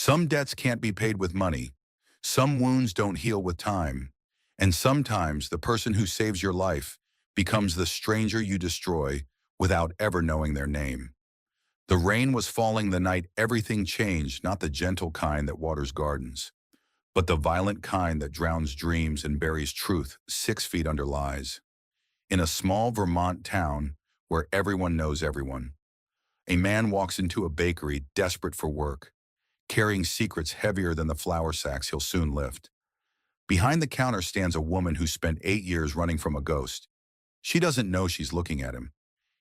Some debts can't be paid with money. Some wounds don't heal with time. And sometimes the person who saves your life becomes the stranger you destroy without ever knowing their name. The rain was falling the night everything changed, not the gentle kind that waters gardens, but the violent kind that drowns dreams and buries truth 6 feet under lies. In a small Vermont town where everyone knows everyone, a man walks into a bakery desperate for work, carrying secrets heavier than the flour sacks he'll soon lift. Behind the counter stands a woman who spent 8 years running from a ghost. She doesn't know she's looking at him.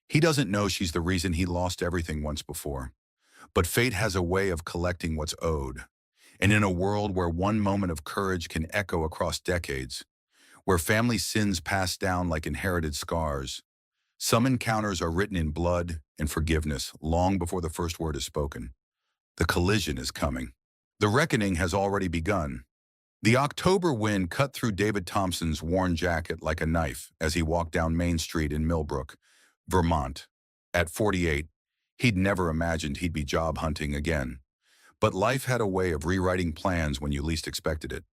He doesn't know she's the reason he lost everything once before. But fate has a way of collecting what's owed. And in a world where one moment of courage can echo across decades, where family sins pass down like inherited scars, some encounters are written in blood and forgiveness long before the first word is spoken. The collision is coming. The reckoning has already begun. The October wind cut through David Thompson's worn jacket like a knife as he walked down Main Street in Millbrook, Vermont. At 48, he'd never imagined he'd be job hunting again. But life had a way of rewriting plans when you least expected it.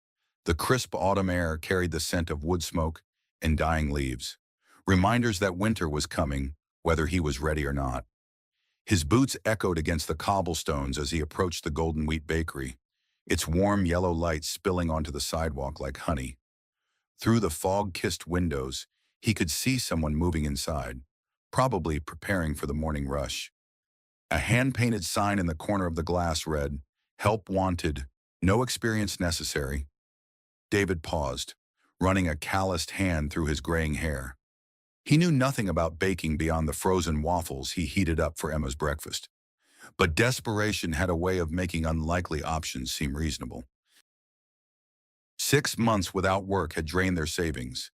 The crisp autumn air carried the scent of wood smoke and dying leaves, reminders that winter was coming, whether he was ready or not. His boots echoed against the cobblestones as he approached the Golden Wheat Bakery, its warm yellow light spilling onto the sidewalk like honey. Through the fog-kissed windows, he could see someone moving inside, probably preparing for the morning rush. A hand-painted sign in the corner of the glass read, "Help wanted, no experience necessary." David paused, running a calloused hand through his graying hair. He knew nothing about baking beyond the frozen waffles he heated up for Emma's breakfast. But desperation had a way of making unlikely options seem reasonable. 6 months without work had drained their savings,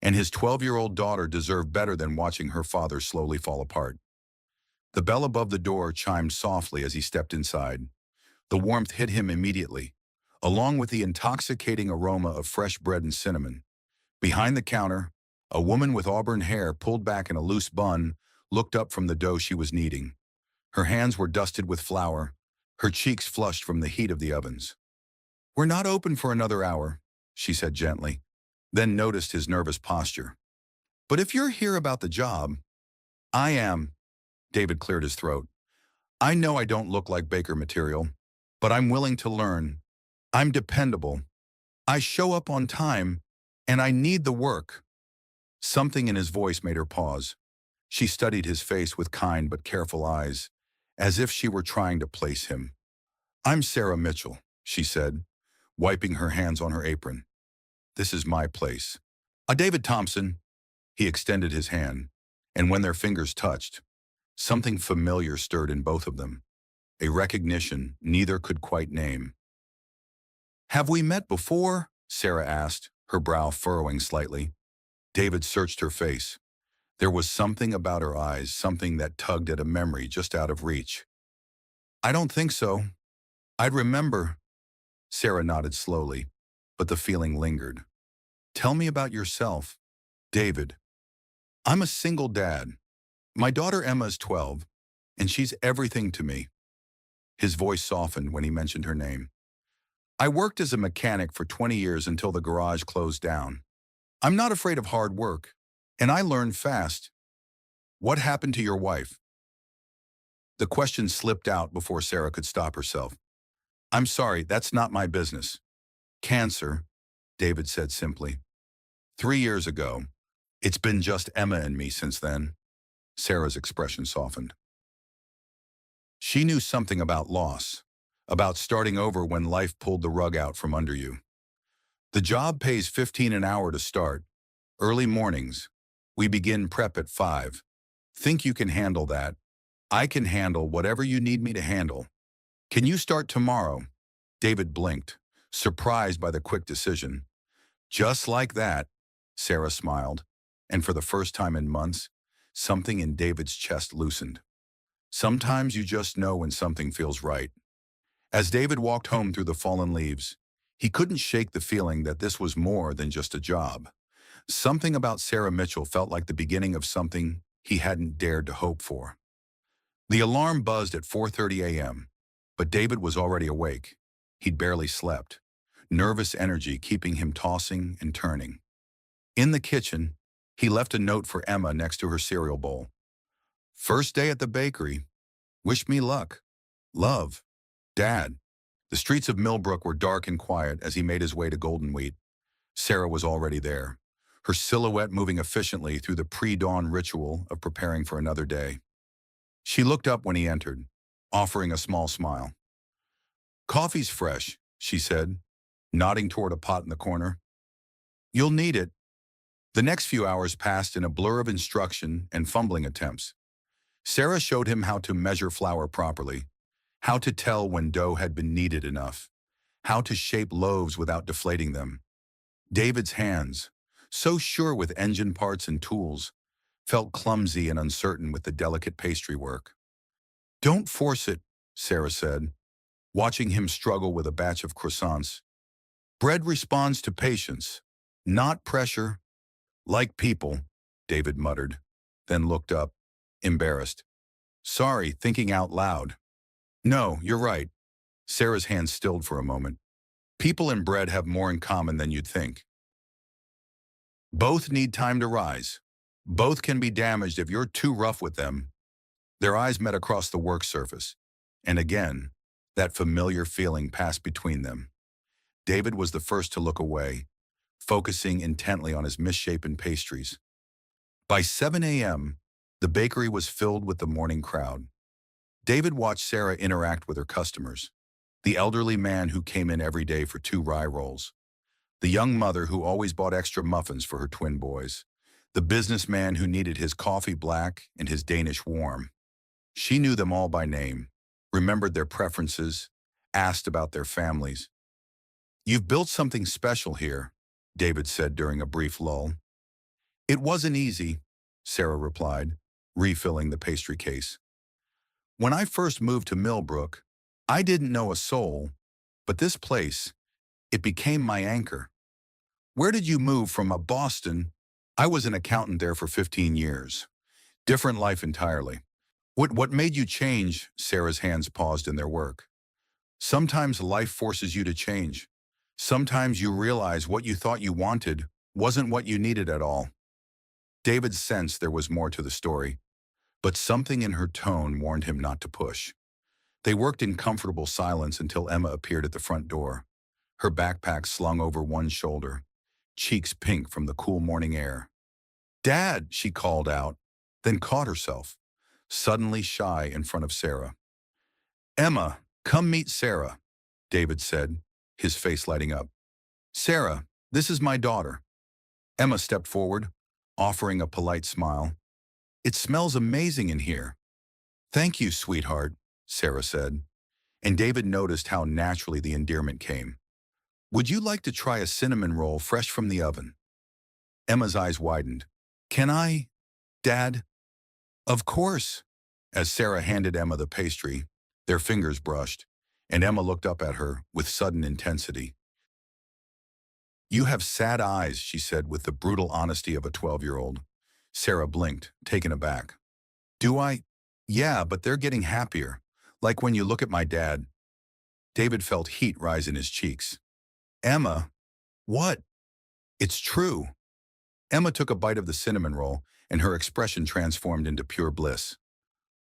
and his 12-year-old daughter deserved better than watching her father slowly fall apart. The bell above the door chimed softly as he stepped inside. The warmth hit him immediately, along with the intoxicating aroma of fresh bread and cinnamon. Behind the counter, a woman with auburn hair pulled back in a loose bun looked up from the dough she was kneading. Her hands were dusted with flour, her cheeks flushed from the heat of the ovens. "We're not open for another hour," she said gently, then noticed his nervous posture. "But if you're here about the job—" "I am." David cleared his throat. "I know I don't look like baker material, but I'm willing to learn. I'm dependable. I show up on time, and I need the work." Something in his voice made her pause. She studied his face with kind but careful eyes, as if she were trying to place him. "I'm Sarah Mitchell," she said, wiping her hands on her apron. "This is my place." David Thompson." He extended his hand, and when their fingers touched, something familiar stirred in both of them, a recognition neither could quite name. "Have we met before?" Sarah asked, her brow furrowing slightly. David searched her face. There was something about her eyes, something that tugged at a memory just out of reach. "I don't think so. I'd remember." Sarah nodded slowly, but the feeling lingered. "Tell me about yourself." "David, I'm a single dad. My daughter Emma is 12, and she's everything to me." His voice softened when he mentioned her name. "I worked as a mechanic for 20 years until the garage closed down. I'm not afraid of hard work, and I learned fast." "What happened to your wife?" The question slipped out before Sarah could stop herself. "I'm sorry, that's not my business." "Cancer," David said simply. "3 years ago. It's been just Emma and me since then." Sarah's expression softened. She knew something about loss, about starting over when life pulled the rug out from under you. "The job pays 15 an hour to start. Early mornings. We begin prep at 5. Think you can handle that?" "I can handle whatever you need me to handle." "Can you start tomorrow?" David blinked, surprised by the quick decision. "Just like that," Sarah smiled, and for the first time in months, something in David's chest loosened. Sometimes you just know when something feels right. As David walked home through the fallen leaves, he couldn't shake the feeling that this was more than just a job. Something about Sarah Mitchell felt like the beginning of something he hadn't dared to hope for. The alarm buzzed at 4:30 a.m., but David was already awake. He'd barely slept, nervous energy keeping him tossing and turning. In the kitchen, he left a note for Emma next to her cereal bowl. "First day at the bakery. Wish me luck. Love. Dad." The streets of Millbrook were dark and quiet as he made his way to Golden Wheat. Sarah was already there, her silhouette moving efficiently through the pre-dawn ritual of preparing for another day. She looked up when he entered, offering a small smile. "Coffee's fresh," she said, nodding toward a pot in the corner. "You'll need it." The next few hours passed in a blur of instruction and fumbling attempts. Sarah showed him how to measure flour properly, how to tell when dough had been kneaded enough, how to shape loaves without deflating them. David's hands, so sure with engine parts and tools, felt clumsy and uncertain with the delicate pastry work. "Don't force it," Sarah said, watching him struggle with a batch of croissants. "Bread responds to patience, not pressure." "Like people," David muttered, then looked up, embarrassed. "Sorry, thinking out loud." "No, you're right." Sarah's hand stilled for a moment. "People and bread have more in common than you'd think. Both need time to rise. Both can be damaged if you're too rough with them." Their eyes met across the work surface, and again, that familiar feeling passed between them. David was the first to look away, focusing intently on his misshapen pastries. By 7 a.m., the bakery was filled with the morning crowd. David watched Sarah interact with her customers, the elderly man who came in every day for 2 rye rolls, the young mother who always bought extra muffins for her twin boys, the businessman who needed his coffee black and his Danish warm. She knew them all by name, remembered their preferences, asked about their families. "You've built something special here," David said during a brief lull. "It wasn't easy," Sarah replied, refilling the pastry case. "When I first moved to Millbrook, I didn't know a soul, but this place, it became my anchor." "Where did you move from? Boston?" "I was an accountant there for 15 years. Different life entirely." What made you change?" Sarah's hands paused in their work. "Sometimes life forces you to change. Sometimes you realize what you thought you wanted wasn't what you needed at all." David sensed there was more to the story, but something in her tone warned him not to push. They worked in comfortable silence until Emma appeared at the front door, her backpack slung over one shoulder, cheeks pink from the cool morning air. "Dad," she called out, then caught herself, suddenly shy in front of Sarah. "Emma, come meet Sarah," David said, his face lighting up. "Sarah, this is my daughter." Emma stepped forward, offering a polite smile. "It smells amazing in here." "Thank you, sweetheart," Sarah said, and David noticed how naturally the endearment came. "Would you like to try a cinnamon roll fresh from the oven?" Emma's eyes widened. "Can I, Dad?" "Of course." As Sarah handed Emma the pastry, their fingers brushed, and Emma looked up at her with sudden intensity. "You have sad eyes," she said with the brutal honesty of a 12-year-old. Sarah blinked, taken aback. "Do I?" "Yeah, but they're getting happier. Like when you look at my dad." David felt heat rise in his cheeks. "Emma, what?" "It's true." Emma took a bite of the cinnamon roll, and her expression transformed into pure bliss.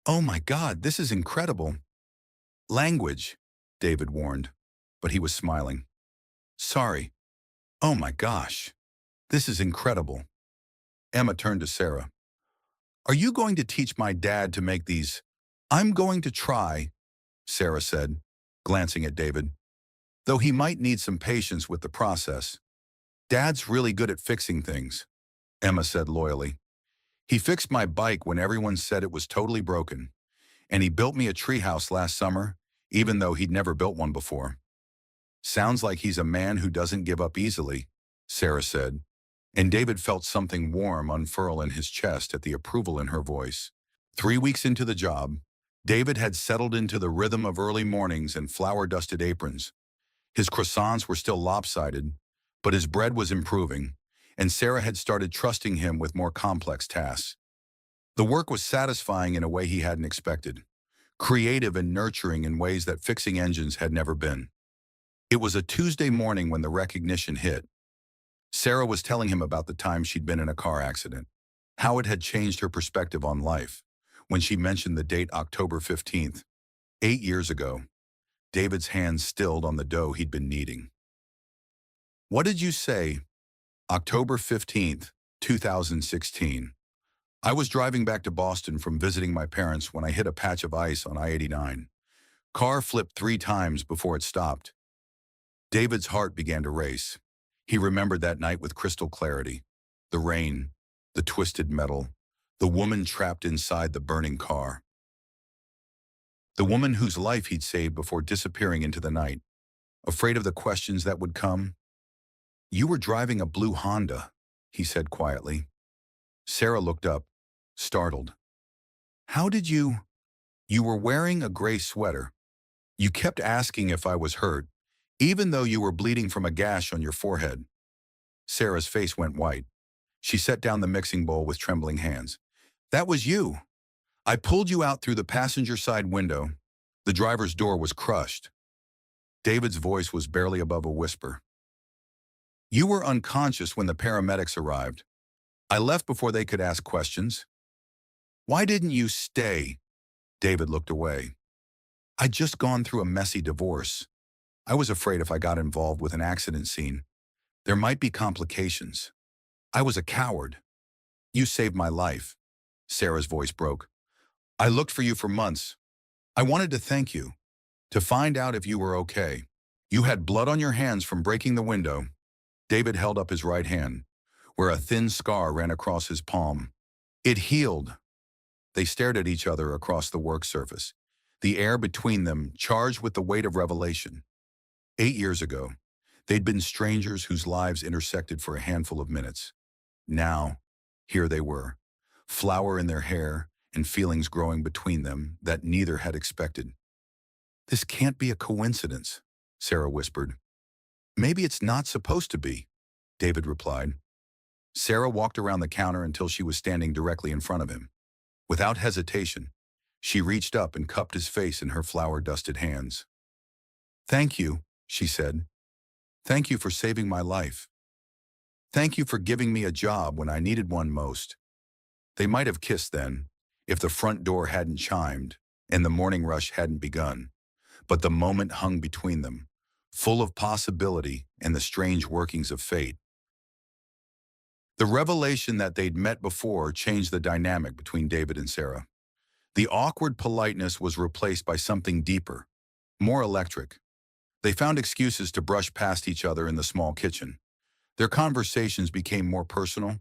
"Oh my God, this is incredible." "Language," David warned, but he was smiling. "Sorry." "Oh my gosh, this is incredible." Emma turned to Sarah. "Are you going to teach my dad to make these?" "I'm going to try," Sarah said, glancing at David. "Though he might need some patience with the process. Dad's really good at fixing things," Emma said loyally. "He fixed my bike when everyone said it was totally broken, and he built me a treehouse last summer, even though he'd never built one before." "Sounds like he's a man who doesn't give up easily," Sarah said, and David felt something warm unfurl in his chest at the approval in her voice. 3 weeks into the job, David had settled into the rhythm of early mornings and flour-dusted aprons. His croissants were still lopsided, but his bread was improving, and Sarah had started trusting him with more complex tasks. The work was satisfying in a way he hadn't expected, creative and nurturing in ways that fixing engines had never been. It was a Tuesday morning when the recognition hit. Sarah was telling him about the time she'd been in a car accident, how it had changed her perspective on life. When she mentioned the date October 15th, 8 years ago, David's hands stilled on the dough he'd been kneading. What did you say? October 15th, 2016. I was driving back to Boston from visiting my parents when I hit a patch of ice on I-89. Car flipped 3 times before it stopped. David's heart began to race. He remembered that night with crystal clarity. The rain, the twisted metal, the woman trapped inside the burning car. The woman whose life he'd saved before disappearing into the night. Afraid of the questions that would come? You were driving a blue Honda, he said quietly. Sarah looked up, startled. How did you? You were wearing a gray sweater. You kept asking if I was hurt, even though you were bleeding from a gash on your forehead. Sarah's face went white. She set down the mixing bowl with trembling hands. That was you. I pulled you out through the passenger side window. The driver's door was crushed. David's voice was barely above a whisper. You were unconscious when the paramedics arrived. I left before they could ask questions. Why didn't you stay? David looked away. I'd just gone through a messy divorce. I was afraid if I got involved with an accident scene, there might be complications. I was a coward. You saved my life. Sarah's voice broke. I looked for you for months. I wanted to thank you, to find out if you were okay. You had blood on your hands from breaking the window. David held up his right hand, where a thin scar ran across his palm. It healed. They stared at each other across the work surface, the air between them charged with the weight of revelation. 8 years ago, they'd been strangers whose lives intersected for a handful of minutes. Now, here they were, flower in their hair and feelings growing between them that neither had expected. This can't be a coincidence, Sarah whispered. Maybe it's not supposed to be, David replied. Sarah walked around the counter until she was standing directly in front of him. Without hesitation, she reached up and cupped his face in her flour-dusted hands. Thank you, she said. Thank you for saving my life. Thank you for giving me a job when I needed one most. They might have kissed then, if the front door hadn't chimed and the morning rush hadn't begun. But the moment hung between them, full of possibility and the strange workings of fate. The revelation that they'd met before changed the dynamic between David and Sarah. The awkward politeness was replaced by something deeper, more electric. They found excuses to brush past each other in the small kitchen. Their conversations became more personal,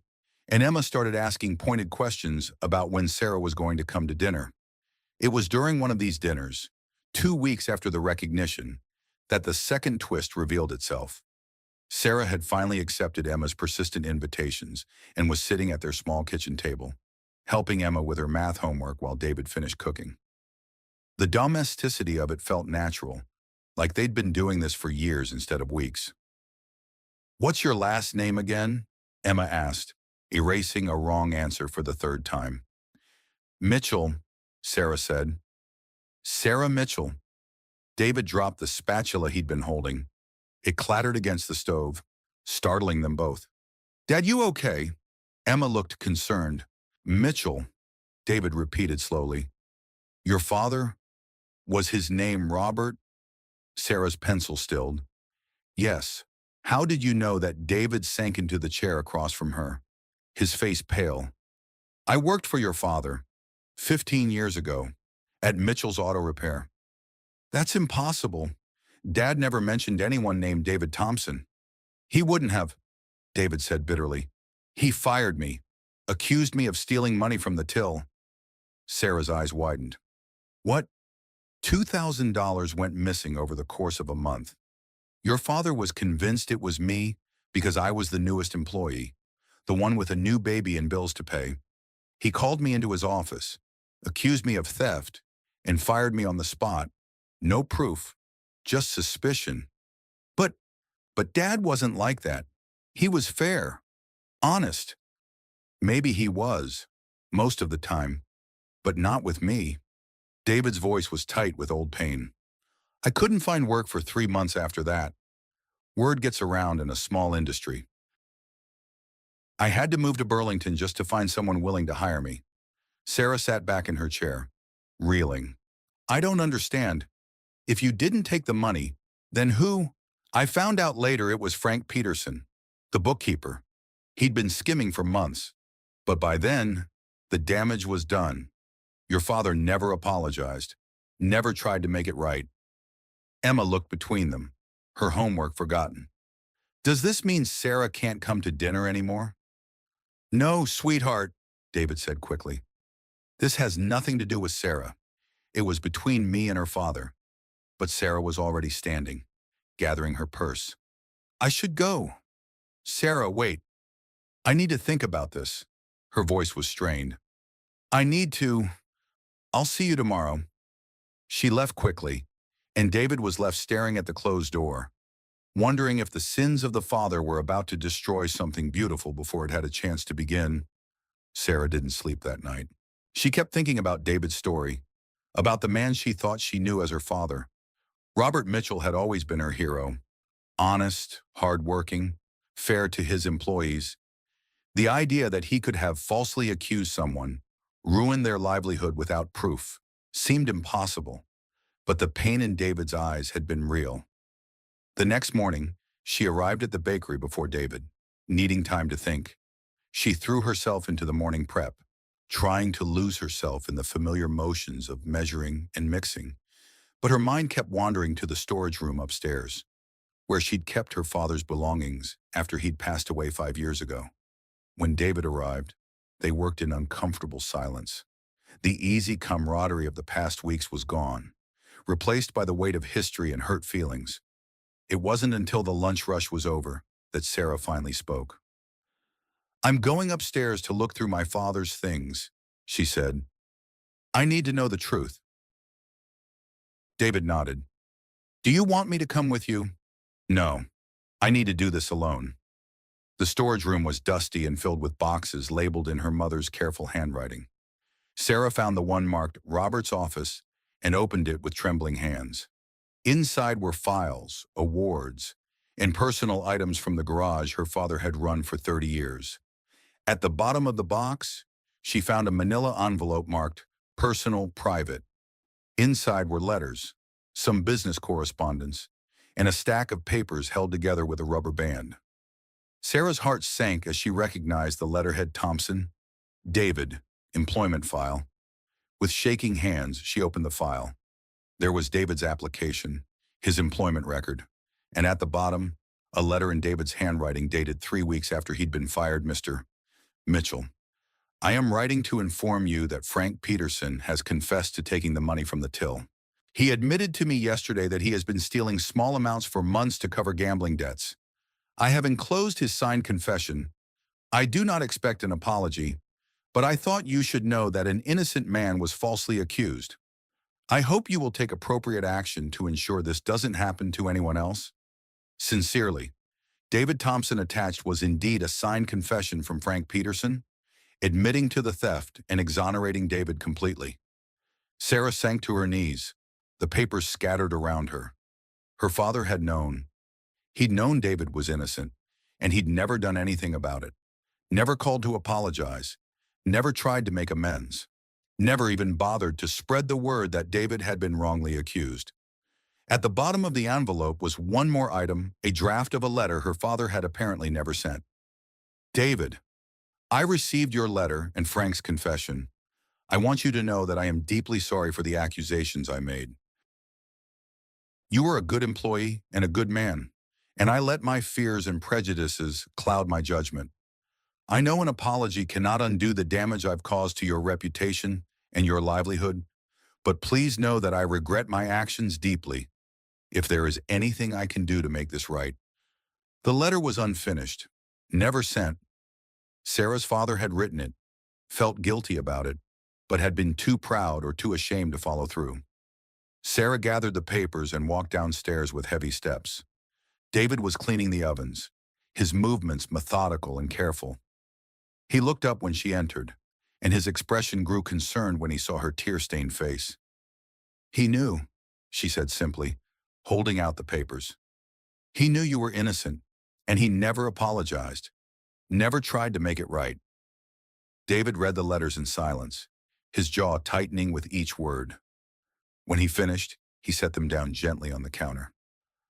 and Emma started asking pointed questions about when Sarah was going to come to dinner. It was during one of these dinners, 2 weeks after the recognition, that the second twist revealed itself. Sarah had finally accepted Emma's persistent invitations and was sitting at their small kitchen table, helping Emma with her math homework while David finished cooking. The domesticity of it felt natural, like they'd been doing this for years instead of weeks. What's your last name again? Emma asked, erasing a wrong answer for the 3rd time. Mitchell, Sarah said. Sarah Mitchell. David dropped the spatula he'd been holding. It clattered against the stove, startling them both. Dad, you okay? Emma looked concerned. Mitchell, David repeated slowly. Your father? Was his name Robert? Sarah's pencil stilled. Yes. How did you know that? David sank into the chair across from her, his face pale. I worked for your father, 15 years ago, at Mitchell's Auto Repair. That's impossible. Dad never mentioned anyone named David Thompson. He wouldn't have, David said bitterly. He fired me, accused me of stealing money from the till. Sarah's eyes widened. What? $2,000 went missing over the course of a month. Your father was convinced it was me because I was the newest employee, the one with a new baby and bills to pay. He called me into his office, accused me of theft, and fired me on the spot. No proof, just suspicion. But Dad wasn't like that. He was fair, honest. Maybe he was, most of the time, but not with me. David's voice was tight with old pain. I couldn't find work for 3 months after that. Word gets around in a small industry. I had to move to Burlington just to find someone willing to hire me. Sarah sat back in her chair, reeling. I don't understand. If you didn't take the money, then who? I found out later it was Frank Peterson, the bookkeeper. He'd been skimming for months. But by then, the damage was done. Your father never apologized, never tried to make it right. Emma looked between them, her homework forgotten. Does this mean Sarah can't come to dinner anymore? No, sweetheart, David said quickly. This has nothing to do with Sarah. It was between me and her father. But Sarah was already standing, gathering her purse. I should go. Sarah, wait. I need to think about this. Her voice was strained. I need to. I'll see you tomorrow. She left quickly, and David was left staring at the closed door, wondering if the sins of the father were about to destroy something beautiful before it had a chance to begin. Sarah didn't sleep that night. She kept thinking about David's story, about the man she thought she knew as her father. Robert Mitchell had always been her hero, honest, hardworking, fair to his employees. The idea that he could have falsely accused someone, ruined their livelihood without proof, seemed impossible. But the pain in David's eyes had been real. The next morning, she arrived at the bakery before David, needing time to think. She threw herself into the morning prep, trying to lose herself in the familiar motions of measuring and mixing. But her mind kept wandering to the storage room upstairs, where she'd kept her father's belongings after he'd passed away 5 years ago. When David arrived, they worked in uncomfortable silence. The easy camaraderie of the past weeks was gone, replaced by the weight of history and hurt feelings. It wasn't until the lunch rush was over that Sarah finally spoke. I'm going upstairs to look through my father's things, she said. I need to know the truth. David nodded. Do you want me to come with you? No, I need to do this alone. The storage room was dusty and filled with boxes labeled in her mother's careful handwriting. Sarah found the one marked Robert's office and opened it with trembling hands. Inside were files, awards, and personal items from the garage her father had run for 30 years. At the bottom of the box, she found a manila envelope marked Personal Private. Inside were letters, some business correspondence, and a stack of papers held together with a rubber band. Sarah's heart sank as she recognized the letterhead Thompson, David, employment file. With shaking hands, she opened the file. There was David's application, his employment record, and at the bottom, a letter in David's handwriting dated 3 weeks after he'd been fired. Mr. Mitchell, I am writing to inform you that Frank Peterson has confessed to taking the money from the till. He admitted to me yesterday that he has been stealing small amounts for months to cover gambling debts. I have enclosed his signed confession. I do not expect an apology, but I thought you should know that an innocent man was falsely accused. I hope you will take appropriate action to ensure this doesn't happen to anyone else. Sincerely, David Thompson. Attached was indeed a signed confession from Frank Peterson, admitting to the theft and exonerating David completely. Sarah sank to her knees, the papers scattered around her. Her father had known. He'd known David was innocent, and he'd never done anything about it. Never called to apologize, never tried to make amends, never even bothered to spread the word that David had been wrongly accused. At the bottom of the envelope was one more item, a draft of a letter her father had apparently never sent. David, I received your letter and Frank's confession. I want you to know that I am deeply sorry for the accusations I made. You were a good employee and a good man, and I let my fears and prejudices cloud my judgment. I know an apology cannot undo the damage I've caused to your reputation and your livelihood, but please know that I regret my actions deeply. If there is anything I can do to make this right. The letter was unfinished, never sent. Sarah's father had written it, felt guilty about it, but had been too proud or too ashamed to follow through. Sarah gathered the papers and walked downstairs with heavy steps. David was cleaning the ovens, his movements methodical and careful. He looked up when she entered, and his expression grew concerned when he saw her tear-stained face. He knew, she said simply. holding out the papers. He knew you were innocent, and he never apologized, never tried to make it right. David read the letters in silence, his jaw tightening with each word. When he finished, he set them down gently on the counter.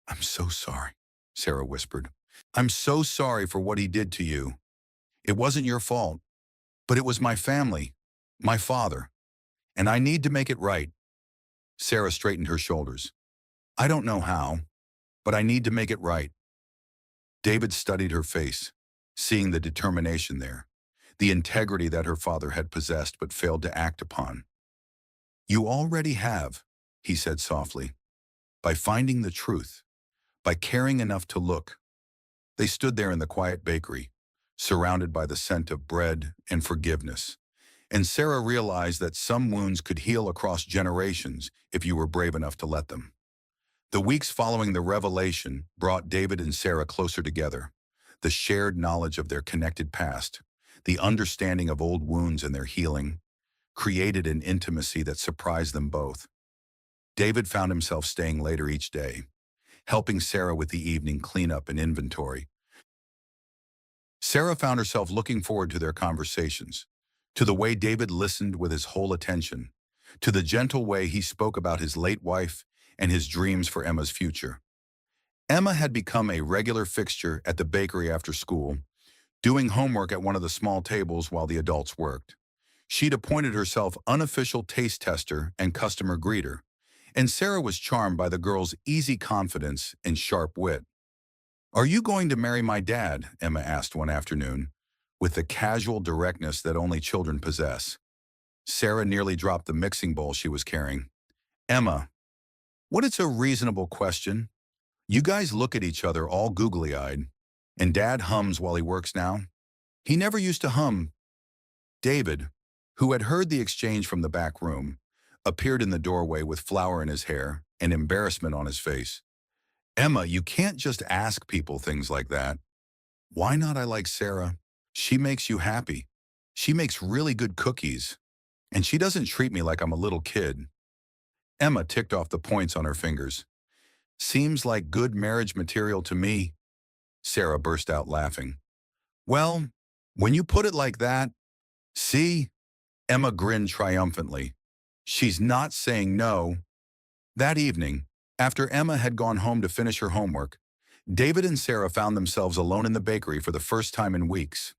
"I'm so sorry," Sarah whispered. "I'm so sorry for what he did to you. It wasn't your fault, but it was my family, my father, and I need to make it right." Sarah straightened her shoulders. "I don't know how, but I need to make it right." David studied her face, seeing the determination there, the integrity that her father had possessed but failed to act upon. "You already have," he said softly, "by finding the truth, by caring enough to look." They stood there in the quiet bakery, surrounded by the scent of bread and forgiveness. And Sarah realized that some wounds could heal across generations if you were brave enough to let them. The weeks following the revelation brought David and Sarah closer together. The shared knowledge of their connected past, the understanding of old wounds and their healing, created an intimacy that surprised them both. David found himself staying later each day, helping Sarah with the evening cleanup and inventory. Sarah found herself looking forward to their conversations, to the way David listened with his whole attention, to the gentle way he spoke about his late wife and his dreams for Emma's future. Emma had become a regular fixture at the bakery after school, doing homework at one of the small tables while the adults worked. She'd appointed herself unofficial taste tester and customer greeter, and Sarah was charmed by the girl's easy confidence and sharp wit. "Are you going to marry my dad?" Emma asked one afternoon, with the casual directness that only children possess. Sarah nearly dropped the mixing bowl she was carrying. "Emma, what it's a reasonable question. You guys look at each other all googly-eyed, and Dad hums while he works now. He never used to hum." David, who had heard the exchange from the back room, appeared in the doorway with flour in his hair and embarrassment on his face. "Emma, you can't just ask people things like that." "Why not? I like Sarah. She makes you happy. She makes really good cookies. And she doesn't treat me like I'm a little kid." Emma ticked off the points on her fingers. "Seems like good marriage material to me." Sarah burst out laughing. "Well, when you put it like that, see?" Emma grinned triumphantly. "She's not saying no." That evening, after Emma had gone home to finish her homework, David and Sarah found themselves alone in the bakery for the first time in weeks.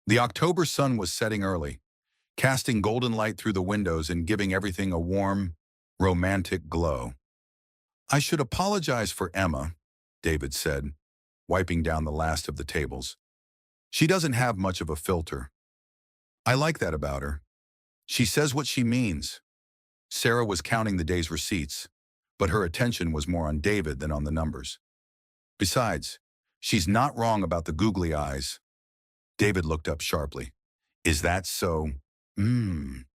The October sun was setting early, casting golden light through the windows and giving everything a warm, romantic glow. "I should apologize for Emma," David said, wiping down the last of the tables. "She doesn't have much of a filter. I like that about her. She says what she means." Sarah was counting the day's receipts, but her attention was more on David than on the numbers. "Besides, she's not wrong about the googly eyes." David looked up sharply. "Is that so?" "Mmm."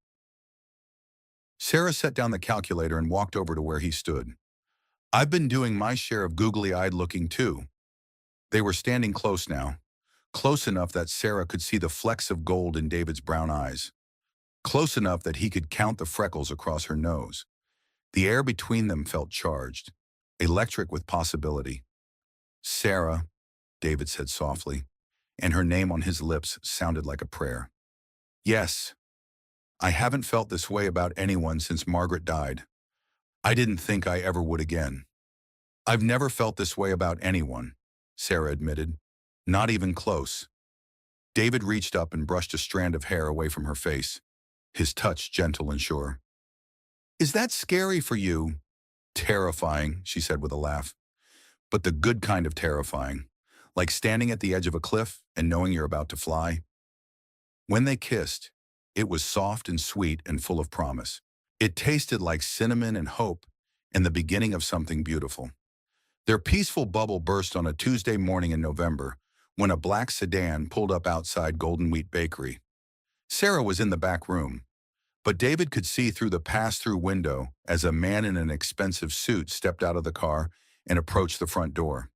Sarah set down the calculator and walked over to where he stood. "I've been doing my share of googly-eyed looking too." They were standing close now, close enough that Sarah could see the flecks of gold in David's brown eyes, close enough that he could count the freckles across her nose. The air between them felt charged, electric with possibility. "Sarah," David said softly, and her name on his lips sounded like a prayer. "Yes, I haven't felt this way about anyone since Margaret died. I didn't think I ever would again." "I've never felt this way about anyone," Sarah admitted. "Not even close." David reached up and brushed a strand of hair away from her face, his touch gentle and sure. "Is that scary for you?" "Terrifying," she said with a laugh. "But the good kind of terrifying, like standing at the edge of a cliff and knowing you're about to fly." When they kissed, it was soft and sweet and full of promise. It tasted like cinnamon and hope and the beginning of something beautiful. Their peaceful bubble burst on a Tuesday morning in November when a black sedan pulled up outside Golden Wheat Bakery. Sarah was in the back room, but David could see through the pass-through window as a man in an expensive suit stepped out of the car and approached the front door.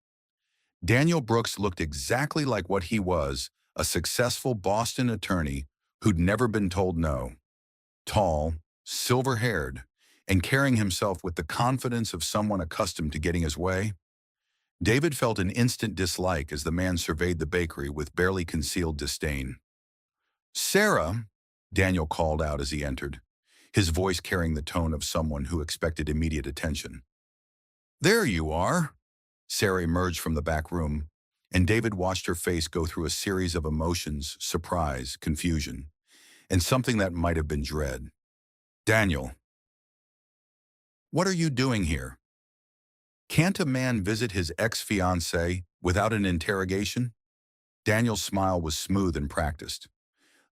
Daniel Brooks looked exactly like what he was, a successful Boston attorney who'd never been told no. Tall, silver-haired, and carrying himself with the confidence of someone accustomed to getting his way. David felt an instant dislike as the man surveyed the bakery with barely concealed disdain. "Sarah," Daniel called out as he entered, his voice carrying the tone of someone who expected immediate attention. "There you are." Sarah emerged from the back room, and David watched her face go through a series of emotions: surprise, confusion, and something that might have been dread. "Daniel, what are you doing here? Can't a man visit his ex-fiancée without an interrogation?" Daniel's smile was smooth and practiced.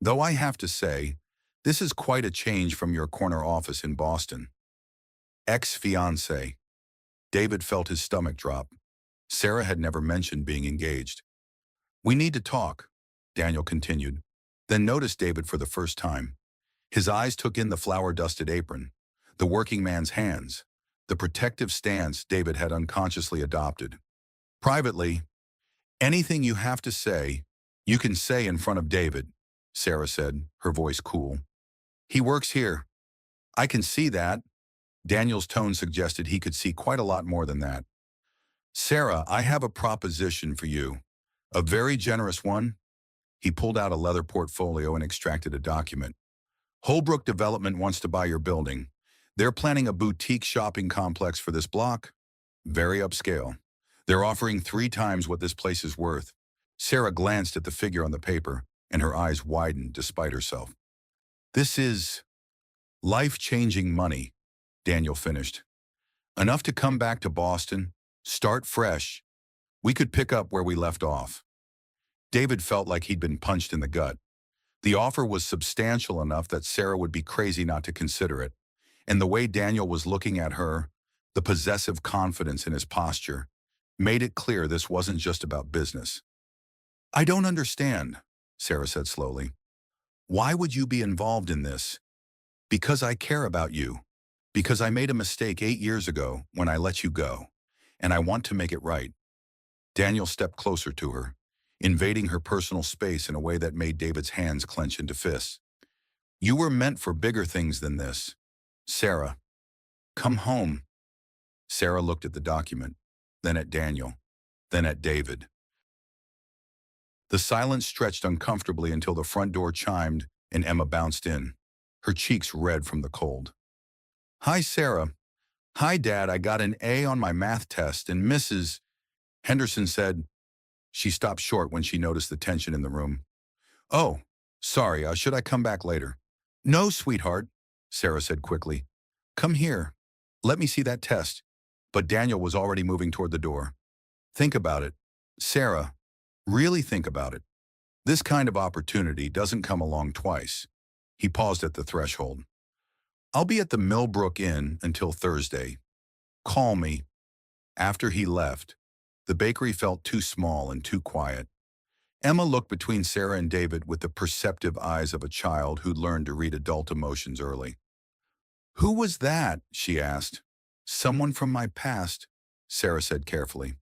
"Though I have to say, this is quite a change from your corner office in Boston." Ex-fiancée. David felt his stomach drop. Sarah had never mentioned being engaged. "We need to talk," Daniel continued, then noticed David for the first time. His eyes took in the flour-dusted apron, the working man's hands, the protective stance David had unconsciously adopted. "Privately, anything you have to say, you can say in front of David," Sarah said, her voice cool. "He works here." "I can see that." Daniel's tone suggested he could see quite a lot more than that. "Sarah, I have a proposition for you. A very generous one." He pulled out a leather portfolio and extracted a document. "Holbrook Development wants to buy your building. They're planning a boutique shopping complex for this block. Very upscale. They're offering 3 times what this place is worth." Sarah glanced at the figure on the paper, and her eyes widened despite herself. "This is life-changing money," Daniel finished. "Enough to come back to Boston, start fresh. We could pick up where we left off." David felt like he'd been punched in the gut. The offer was substantial enough that Sarah would be crazy not to consider it, and the way Daniel was looking at her, the possessive confidence in his posture, made it clear this wasn't just about business. "I don't understand," Sarah said slowly. "Why would you be involved in this?" "Because I care about you. Because I made a mistake 8 years ago when I let you go, and I want to make it right." Daniel stepped closer to her, invading her personal space in a way that made David's hands clench into fists. "You were meant for bigger things than this. Sarah, come home." Sarah looked at the document, then at Daniel, then at David. The silence stretched uncomfortably until the front door chimed and Emma bounced in, her cheeks red from the cold. "Hi, Sarah." "Hi, Dad, I got an A on my math test and Mrs. Henderson said—" She stopped short when she noticed the tension in the room. "Oh, sorry, should I come back later?" "No, sweetheart," Sarah said quickly. "Come here. Let me see that test." But Daniel was already moving toward the door. "Think about it. Sarah, really think about it. This kind of opportunity doesn't come along twice." He paused at the threshold. "I'll be at the Millbrook Inn until Thursday. Call me." After he left, the bakery felt too small and too quiet. Emma looked between Sarah and David with the perceptive eyes of a child who'd learned to read adult emotions early. "Who was that?" she asked. "Someone from my past," Sarah said carefully.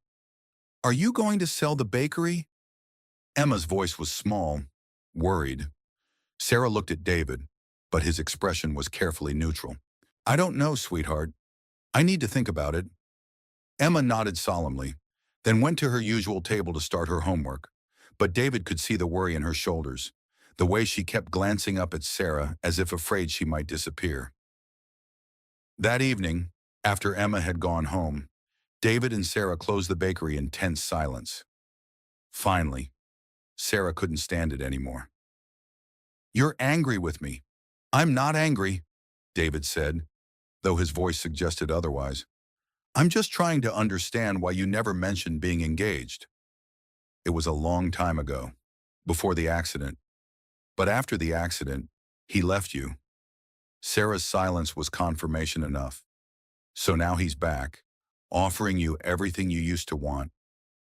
"Are you going to sell the bakery?" Emma's voice was small, worried. Sarah looked at David, but his expression was carefully neutral. "I don't know, sweetheart. I need to think about it." Emma nodded solemnly, then went to her usual table to start her homework, but David could see the worry in her shoulders, the way she kept glancing up at Sarah as if afraid she might disappear. That evening, after Emma had gone home, David and Sarah closed the bakery in tense silence. Finally, Sarah couldn't stand it anymore. "You're angry with me." "I'm not angry," David said, though his voice suggested otherwise. "I'm just trying to understand why you never mentioned being engaged." "It was a long time ago, before the accident. But after the accident, he left you." Sarah's silence was confirmation enough. "So now he's back, offering you everything you used to want,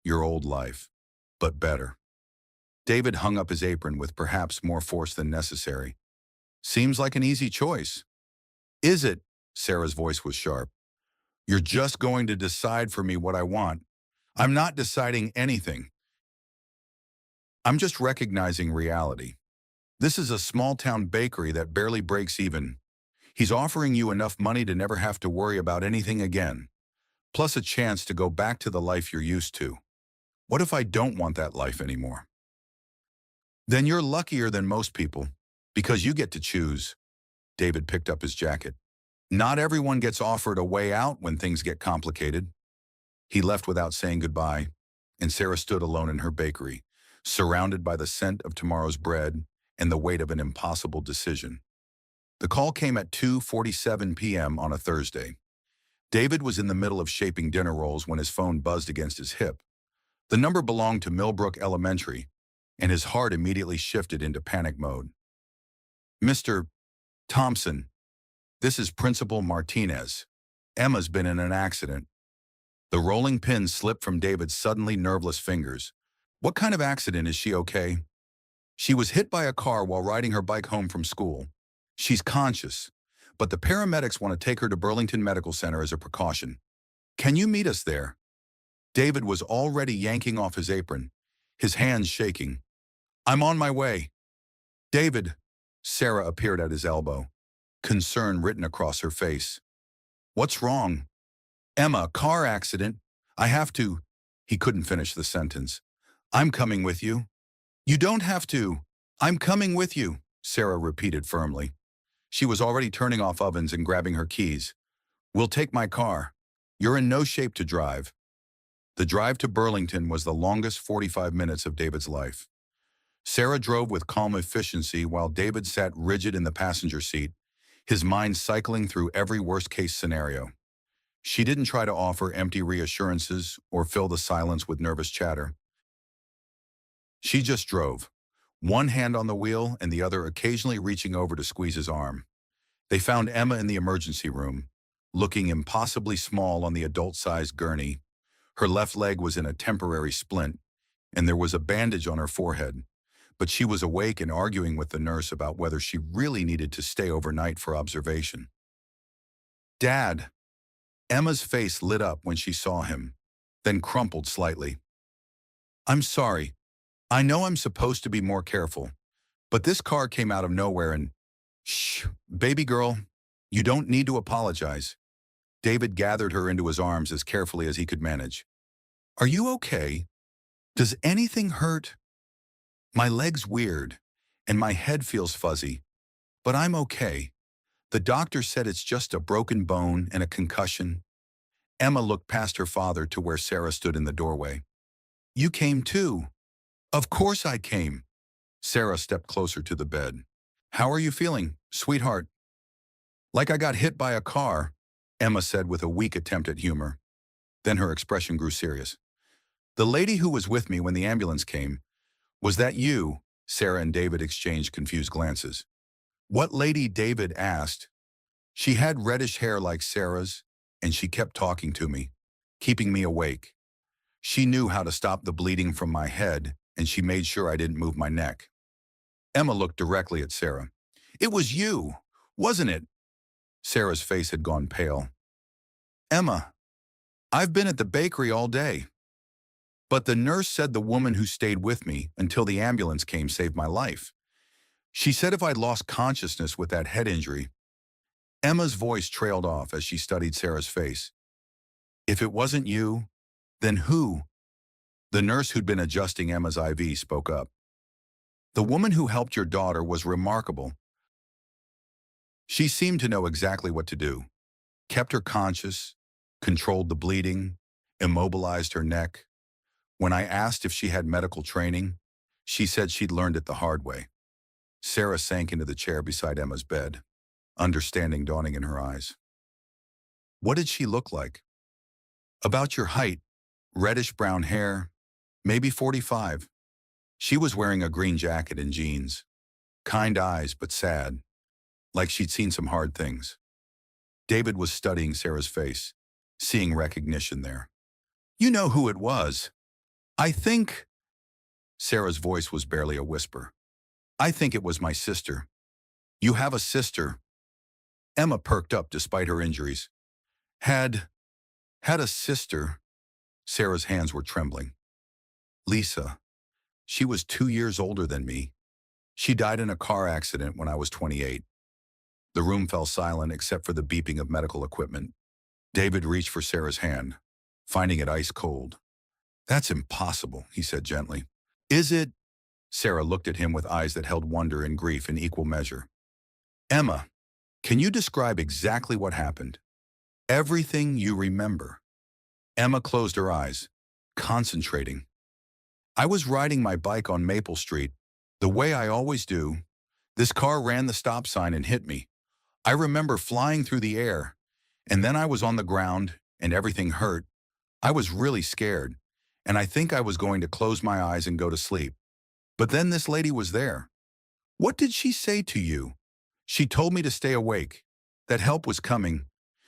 your old life, but better." David hung up his apron with perhaps more force than necessary. "Seems like an easy choice." "Is it?" Sarah's voice was sharp. "You're just going to decide for me what I want." "I'm not deciding anything. I'm just recognizing reality. This is a small-town bakery that barely breaks even. He's offering you enough money to never have to worry about anything again, plus a chance to go back to the life you're used to. What if I don't want that life anymore? Then you're luckier than most people, because you get to choose. David picked up his jacket. Not everyone gets offered a way out when things get complicated. He left without saying goodbye, and Sarah stood alone in her bakery, surrounded by the scent of tomorrow's bread and the weight of an impossible decision. The call came at 2:47 p.m. on a Thursday. David was in the middle of shaping dinner rolls when his phone buzzed against his hip. The number belonged to Millbrook Elementary, and his heart immediately shifted into panic mode. "Mr. Thompson, this is Principal Martinez. Emma's been in an accident." The rolling pin slipped from David's suddenly nerveless fingers. "What kind of accident? Is she okay?" "She was hit by a car while riding her bike home from school. She's conscious, but the paramedics want to take her to Burlington Medical Center as a precaution. Can you meet us there?" David was already yanking off his apron, his hands shaking. "I'm on my way." "David," Sarah appeared at his elbow, concern written across her face. "What's wrong?" "Emma, car accident. I have to." He couldn't finish the sentence. "I'm coming with you." "You don't have to. I'm coming with you," Sarah repeated firmly. She was already turning off ovens and grabbing her keys. "We'll take my car. You're in no shape to drive." The drive to Burlington was the longest 45 minutes of David's life. Sarah drove with calm efficiency while David sat rigid in the passenger seat, his mind cycling through every worst-case scenario. She didn't try to offer empty reassurances or fill the silence with nervous chatter. She just drove, one hand on the wheel and the other occasionally reaching over to squeeze his arm. They found Emma in the emergency room, looking impossibly small on the adult-sized gurney. Her left leg was in a temporary splint, and there was a bandage on her forehead, but she was awake and arguing with the nurse about whether she really needed to stay overnight for observation. "Dad." Emma's face lit up when she saw him, then crumpled slightly. "I'm sorry. I know I'm supposed to be more careful, but this car came out of nowhere and—" "Shh, baby girl, you don't need to apologize." David gathered her into his arms as carefully as he could manage. "Are you okay? Does anything hurt?" "My leg's weird, and my head feels fuzzy, but I'm okay. The doctor said it's just a broken bone and a concussion." Emma looked past her father to where Sarah stood in the doorway. "You came too." "Of course I came." Sarah stepped closer to the bed. "How are you feeling, sweetheart?" "Like I got hit by a car," Emma said with a weak attempt at humor. Then her expression grew serious. "The lady who was with me when the ambulance came, was that you?" Sarah and David exchanged confused glances. "What lady?" David asked. "She had reddish hair like Sarah's, and she kept talking to me, keeping me awake. She knew how to stop the bleeding from my head, and she made sure I didn't move my neck." Emma looked directly at Sarah. "It was you, wasn't it?" Sarah's face had gone pale. "Emma, I've been at the bakery all day. But the nurse said the woman who stayed with me until the ambulance came saved my life. She said if I'd lost consciousness with that head injury—" Emma's voice trailed off as she studied Sarah's face. "If it wasn't you, then who?" The nurse who'd been adjusting Emma's IV spoke up. "The woman who helped your daughter was remarkable. She seemed to know exactly what to do. Kept her conscious, controlled the bleeding, immobilized her neck. When I asked if she had medical training, she said she'd learned it the hard way." Sarah sank into the chair beside Emma's bed, understanding dawning in her eyes. "What did she look like?" "About your height, reddish-brown hair, maybe 45. She was wearing a green jacket and jeans. Kind eyes, but sad, like she'd seen some hard things." David was studying Sarah's face, seeing recognition there. "You know who it was. I think—" Sarah's voice was barely a whisper. "I think it was my sister." "You have a sister?" Emma perked up despite her injuries. Had a sister." Sarah's hands were trembling. "Lisa. She was 2 years older than me. She died in a car accident when I was 28. The room fell silent except for the beeping of medical equipment. David reached for Sarah's hand, finding it ice cold. "That's impossible," he said gently. "Is it?" Sarah looked at him with eyes that held wonder and grief in equal measure. "Emma, can you describe exactly what happened? Everything you remember." Emma closed her eyes, concentrating. "I was riding my bike on Maple Street, the way I always do. This car ran the stop sign and hit me. I remember flying through the air, and then I was on the ground, and everything hurt. I was really scared, and I think I was going to close my eyes and go to sleep. But then this lady was there. What did she say to you? She told me to stay awake, that help was coming.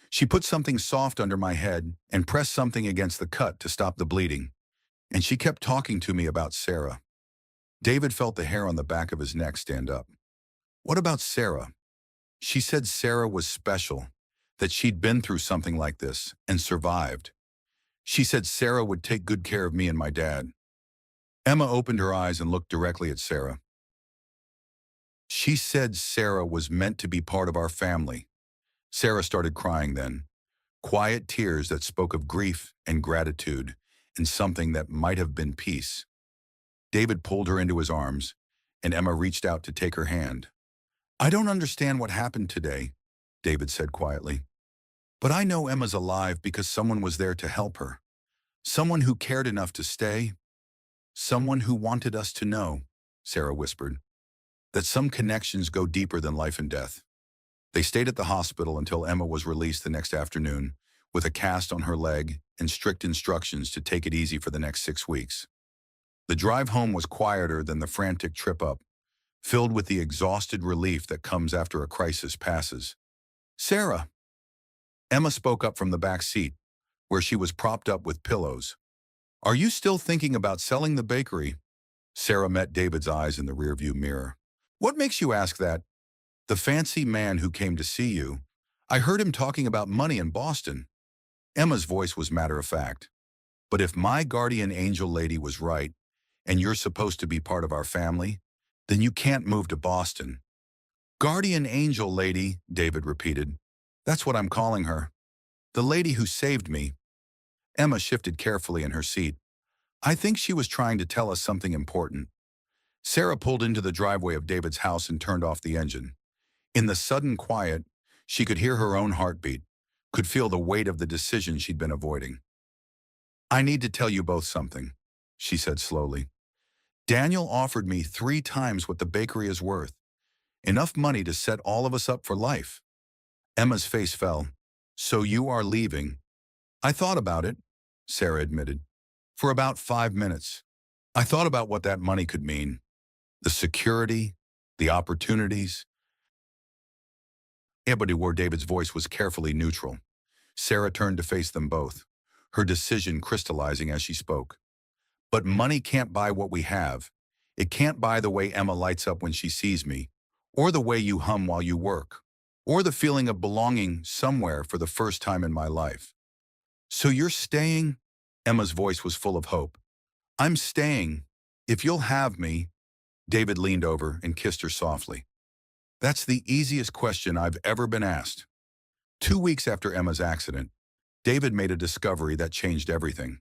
She put something soft under my head and pressed something against the cut to stop the bleeding. And she kept talking to me about Sarah." David felt the hair on the back of his neck stand up. "What about Sarah?" "She said Sarah was special, that she'd been through something like this and survived. She said Sarah would take good care of me and my dad." Emma opened her eyes and looked directly at Sarah. "She said Sarah was meant to be part of our family." Sarah started crying then, quiet tears that spoke of grief and gratitude and something that might have been peace. David pulled her into his arms, and Emma reached out to take her hand. "I don't understand what happened today," David said quietly. "But I know Emma's alive because someone was there to help her. Someone who cared enough to stay. Someone who wanted us to know," Sarah whispered, "that some connections go deeper than life and death." They stayed at the hospital until Emma was released the next afternoon, with a cast on her leg and strict instructions to take it easy for the next 6 weeks. The drive home was quieter than the frantic trip up, filled with the exhausted relief that comes after a crisis passes. "Sarah!" Emma spoke up from the back seat, where she was propped up with pillows. "Are you still thinking about selling the bakery?" Sarah met David's eyes in the rearview mirror. "What makes you ask that?" "The fancy man who came to see you. I heard him talking about money in Boston." Emma's voice was matter-of-fact. "But if my guardian angel lady was right, and you're supposed to be part of our family, then you can't move to Boston." "Guardian angel lady," David repeated. "That's what I'm calling her. The lady who saved me." Emma shifted carefully in her seat. "I think she was trying to tell us something important." Sarah pulled into the driveway of David's house and turned off the engine. In the sudden quiet, she could hear her own heartbeat, could feel the weight of the decision she'd been avoiding. "I need to tell you both something," she said slowly. "Daniel offered me 3 times what the bakery is worth. Enough money to set all of us up for life." Emma's face fell. "So you are leaving?" "I thought about it," Sarah admitted. "For about 5 minutes. I thought about what that money could mean. The security, the opportunities." Where David's voice was carefully neutral. Sarah turned to face them both, her decision crystallizing as she spoke. "But money can't buy what we have. It can't buy the way Emma lights up when she sees me, or the way you hum while you work, or the feeling of belonging somewhere for the first time in my life." "So you're staying?" Emma's voice was full of hope. "I'm staying. If you'll have me." David leaned over and kissed her softly. "That's the easiest question I've ever been asked." 2 weeks after Emma's accident, David made a discovery that changed everything.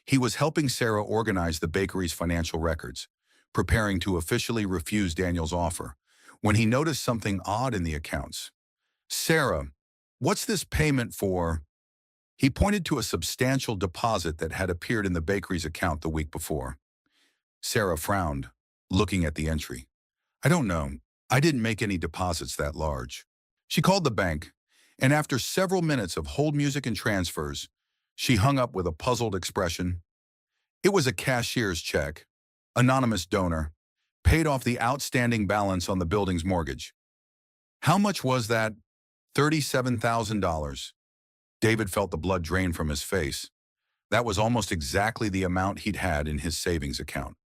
He was helping Sarah organize the bakery's financial records, preparing to officially refuse Daniel's offer, when he noticed something odd in the accounts. "Sarah, what's this payment for?" He pointed to a substantial deposit that had appeared in the bakery's account the week before. Sarah frowned, looking at the entry. "I don't know. I didn't make any deposits that large." She called the bank, and after several minutes of hold music and transfers, she hung up with a puzzled expression. It was a cashier's check, anonymous donor, paid off the outstanding balance on the building's mortgage. How much was that? $37,000. David felt the blood drain from his face. That was almost exactly the amount he'd had in his savings account.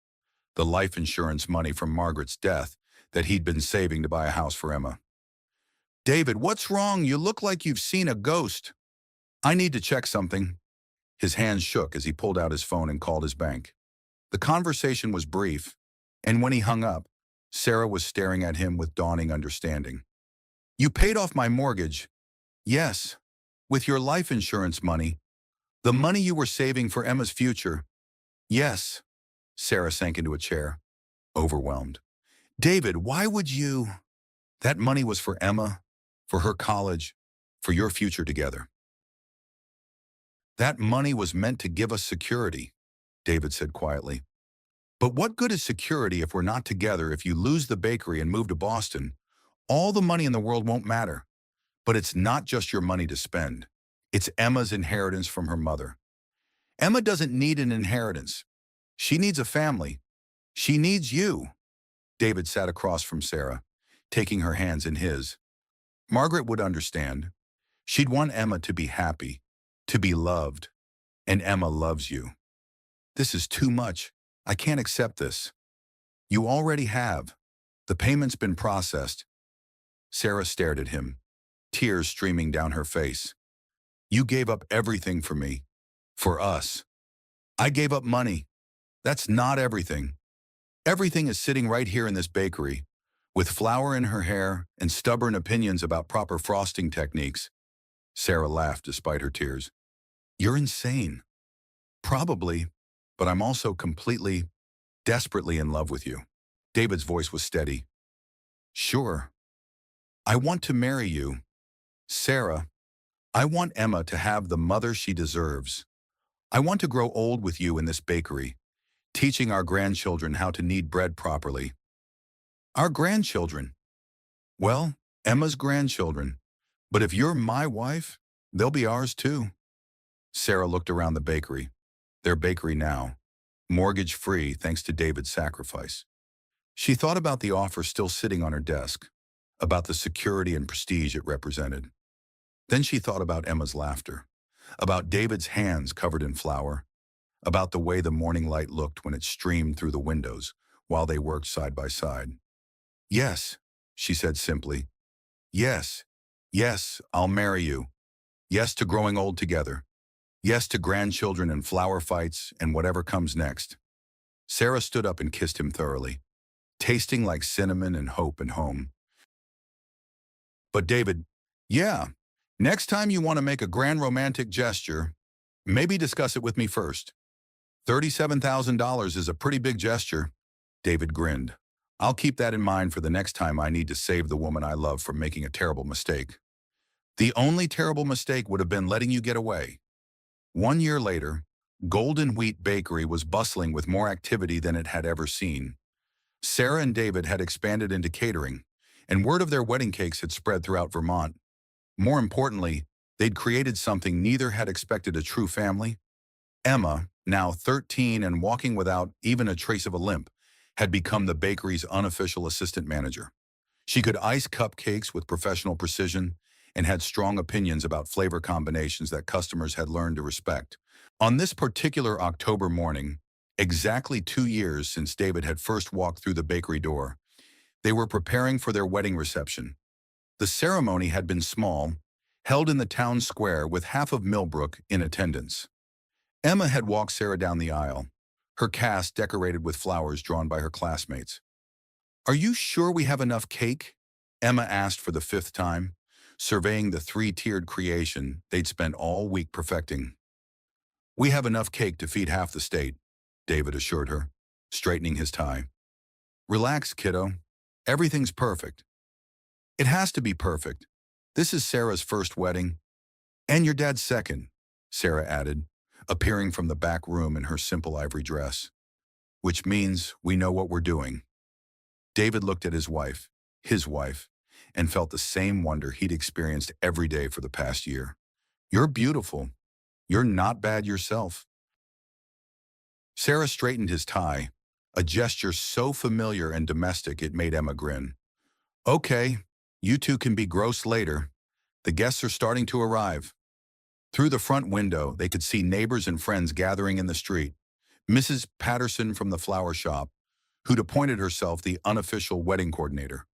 The life insurance money from Margaret's death that he'd been saving to buy a house for Emma. "David, what's wrong? You look like you've seen a ghost." "I need to check something." His hands shook as he pulled out his phone and called his bank. The conversation was brief, and when he hung up, Sarah was staring at him with dawning understanding. You paid off my mortgage. Yes, with your life insurance money. The money you were saving for Emma's future. Yes. Sarah sank into a chair, overwhelmed. David, why would you? That money was for Emma, for her college, for your future together. That money was meant to give us security, David said quietly. But what good is security if we're not together? If you lose the bakery and move to Boston, all the money in the world won't matter. But it's not just your money to spend. It's Emma's inheritance from her mother. Emma doesn't need an inheritance. She needs a family. She needs you. David sat across from Sarah, taking her hands in his. Margaret would understand. She'd want Emma to be happy, to be loved. And Emma loves you. This is too much. I can't accept this. You already have. The payment's been processed. Sarah stared at him, tears streaming down her face. You gave up everything for me. For us. I gave up money. That's not everything. Everything is sitting right here in this bakery, with flour in her hair and stubborn opinions about proper frosting techniques. Sarah laughed despite her tears. You're insane. Probably, but I'm also completely, desperately in love with you. David's voice was steady. Sure. I want to marry you. Sarah, I want Emma to have the mother she deserves. I want to grow old with you in this bakery, teaching our grandchildren how to knead bread properly. Our grandchildren. Well, Emma's grandchildren. But if you're my wife, they'll be ours too. Sarah looked around the bakery. Their bakery now, mortgage-free thanks to David's sacrifice. She thought about the offer still sitting on her desk, about the security and prestige it represented. Then she thought about Emma's laughter, about David's hands covered in flour, about the way the morning light looked when it streamed through the windows while they worked side by side. Yes, she said simply. Yes, yes, I'll marry you. Yes to growing old together. Yes to grandchildren and flower fights and whatever comes next. Sarah stood up and kissed him thoroughly, tasting like cinnamon and hope and home. But David, yeah, next time you want to make a grand romantic gesture, maybe discuss it with me first. $37,000 is a pretty big gesture. David grinned. I'll keep that in mind for the next time I need to save the woman I love from making a terrible mistake. The only terrible mistake would have been letting you get away. 1 year later, Golden Wheat Bakery was bustling with more activity than it had ever seen. Sarah and David had expanded into catering, and word of their wedding cakes had spread throughout Vermont. More importantly, they'd created something neither had expected: a true family. Emma, now 13 and walking without even a trace of a limp, had become the bakery's unofficial assistant manager. She could ice cupcakes with professional precision and had strong opinions about flavor combinations that customers had learned to respect. On this particular October morning, exactly 2 years since David had first walked through the bakery door, they were preparing for their wedding reception. The ceremony had been small, held in the town square with half of Millbrook in attendance. Emma had walked Sarah down the aisle, her cast decorated with flowers drawn by her classmates. Are you sure we have enough cake? Emma asked for the 5th time, surveying the 3-tiered creation they'd spent all week perfecting. We have enough cake to feed half the state, David assured her, straightening his tie. Relax, kiddo. Everything's perfect. It has to be perfect. This is Sarah's first wedding. And your dad's second, Sarah added, appearing from the back room in her simple ivory dress. Which means we know what we're doing. David looked at his wife, and felt the same wonder he'd experienced every day for the past year. You're beautiful. You're not bad yourself. Sarah straightened his tie, a gesture so familiar and domestic it made Emma grin. Okay, you two can be gross later. The guests are starting to arrive. Through the front window, they could see neighbors and friends gathering in the street. Mrs. Patterson from the flower shop, who'd appointed herself the unofficial wedding coordinator.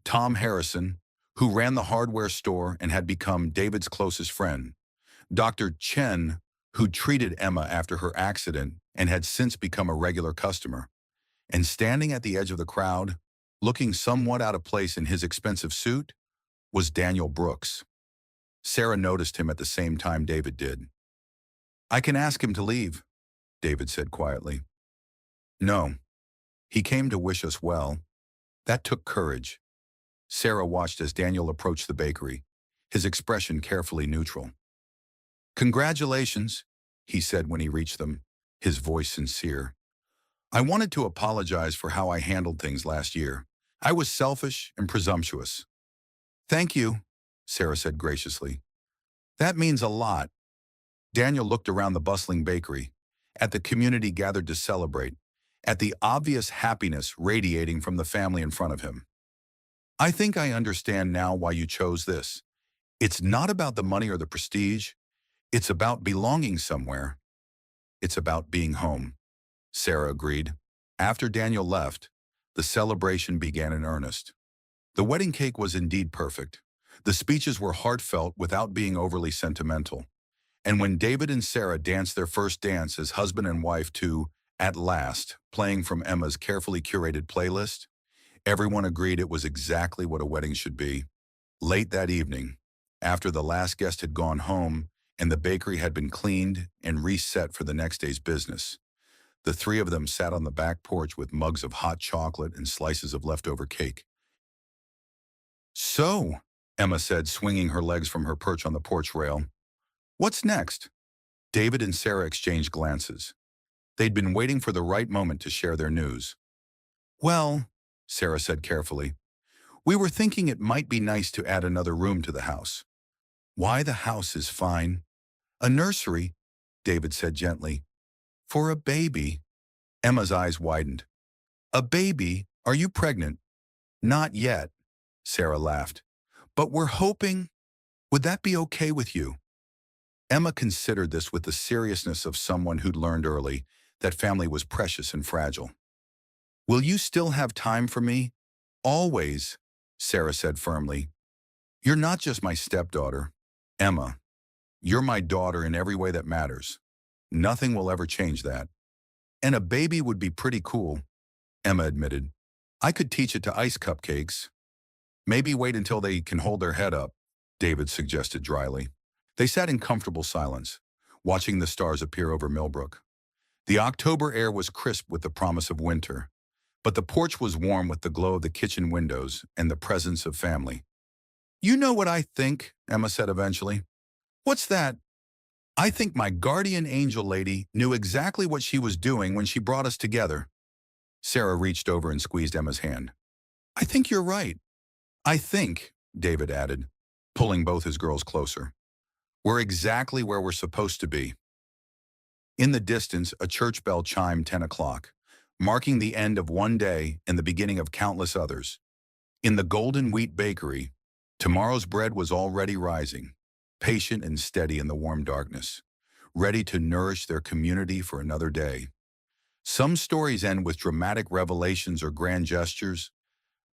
Tom Harrison, who ran the hardware store and had become David's closest friend. Dr. Chen, who treated Emma after her accident and had since become a regular customer. And standing at the edge of the crowd, looking somewhat out of place in his expensive suit, was Daniel Brooks. Sarah noticed him at the same time David did. "I can ask him to leave," David said quietly. "No, he came to wish us well." That took courage. Sarah watched as Daniel approached the bakery, his expression carefully neutral. "Congratulations," he said when he reached them, his voice sincere. "I wanted to apologize for how I handled things last year. I was selfish and presumptuous." "Thank you," Sarah said graciously. "That means a lot." Daniel looked around the bustling bakery, at the community gathered to celebrate, at the obvious happiness radiating from the family in front of him. "I think I understand now why you chose this. It's not about the money or the prestige. It's about belonging somewhere. It's about being home," Sarah agreed. After Daniel left, the celebration began in earnest. The wedding cake was indeed perfect. The speeches were heartfelt without being overly sentimental. And when David and Sarah danced their first dance as husband and wife to At Last, playing from Emma's carefully curated playlist, everyone agreed it was exactly what a wedding should be. Late that evening, after the last guest had gone home and the bakery had been cleaned and reset for the next day's business, the three of them sat on the back porch with mugs of hot chocolate and slices of leftover cake. "So," Emma said, swinging her legs from her perch on the porch rail, "what's next?" David and Sarah exchanged glances. They'd been waiting for the right moment to share their news. "Well," Sarah said carefully, "we were thinking it might be nice to add another room to the house." "Why, the house is fine." "A nursery," David said gently. "For a baby." Emma's eyes widened. "A baby? Are you pregnant?" "Not yet," Sarah laughed. "But we're hoping. Would that be okay with you?" Emma considered this with the seriousness of someone who'd learned early that family was precious and fragile. "Will you still have time for me?" "Always," Sarah said firmly. "You're not just my stepdaughter, Emma. You're my daughter in every way that matters. Nothing will ever change that." "And a baby would be pretty cool," Emma admitted. "I could teach it to ice cupcakes." "Maybe wait until they can hold their head up," David suggested dryly. They sat in comfortable silence, watching the stars appear over Millbrook. The October air was crisp with the promise of winter, but the porch was warm with the glow of the kitchen windows and the presence of family. "You know what I think," Emma said eventually. "What's that?" "I think my guardian angel lady knew exactly what she was doing when she brought us together." Sarah reached over and squeezed Emma's hand. "I think you're right." "I think," David added, pulling both his girls closer, "we're exactly where we're supposed to be." In the distance, a church bell chimed 10 o'clock, marking the end of one day and the beginning of countless others. In the Golden Wheat Bakery, tomorrow's bread was already rising, patient and steady in the warm darkness, ready to nourish their community for another day. Some stories end with dramatic revelations or grand gestures,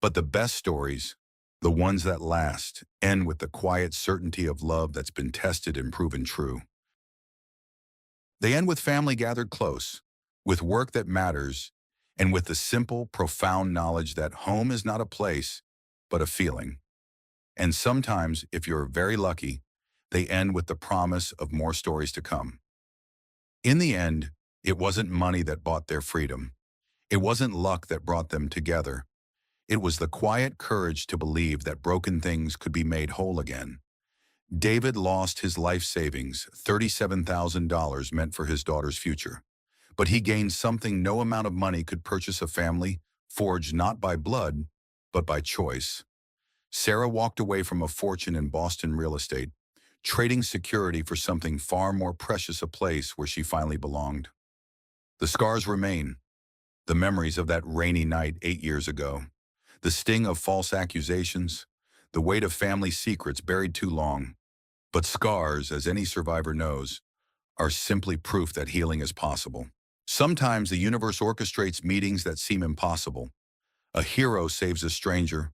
but the best stories, the ones that last, end with the quiet certainty of love that's been tested and proven true. They end with family gathered close, with work that matters, and with the simple, profound knowledge that home is not a place, but a feeling. And sometimes, if you're very lucky, they end with the promise of more stories to come. In the end, it wasn't money that bought their freedom. It wasn't luck that brought them together. It was the quiet courage to believe that broken things could be made whole again. David lost his life savings, $37,000 meant for his daughter's future. But he gained something no amount of money could purchase: a family forged not by blood, but by choice. Sarah walked away from a fortune in Boston real estate, trading security for something far more precious: a place where she finally belonged. The scars remain, the memories of that rainy night 8 years ago, the sting of false accusations, the weight of family secrets buried too long. But scars, as any survivor knows, are simply proof that healing is possible. Sometimes the universe orchestrates meetings that seem impossible. A hero saves a stranger,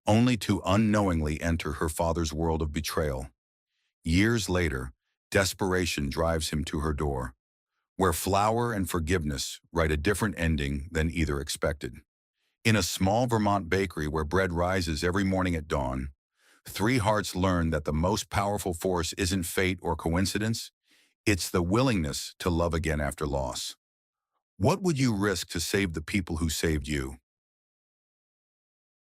only to unknowingly enter her father's world of betrayal. Years later, desperation drives him to her door, where flour and forgiveness write a different ending than either expected. In a small Vermont bakery where bread rises every morning at dawn, Three Hearts learned that the most powerful force isn't fate or coincidence, it's the willingness to love again after loss. What would you risk to save the people who saved you?